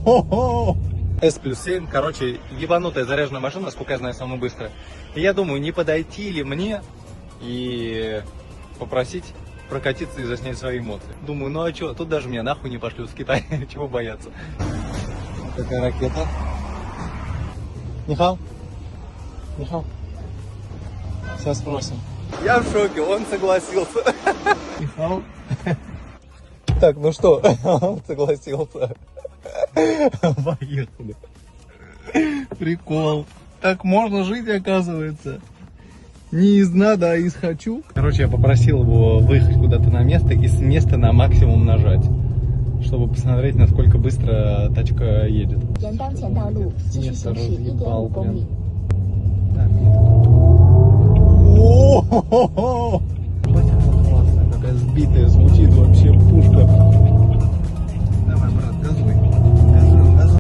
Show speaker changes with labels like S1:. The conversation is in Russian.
S1: S+7, короче, ебанутая заряженная машина, насколько я знаю, самая быстрая. И я думаю, не подойти ли мне и попросить прокатиться и заснять свои эмоции. Думаю, ну а что, тут даже меня нахуй не пошлют в Китай, чего бояться. Такая ракета. Нихау. Нихау. Сейчас спросим. Я в шоке, он согласился. Нихау. Так, ну что, он согласился. Поехали. Прикол. Так можно жить, оказывается. Не из надо, а из хочу. Короче, я попросил его выехать куда-то на место и с места на максимум нажать, чтобы посмотреть, насколько быстро тачка едет. Место разъебал, блин. О-о-о-о! Классная, какая сбитая, звучит вообще пушка.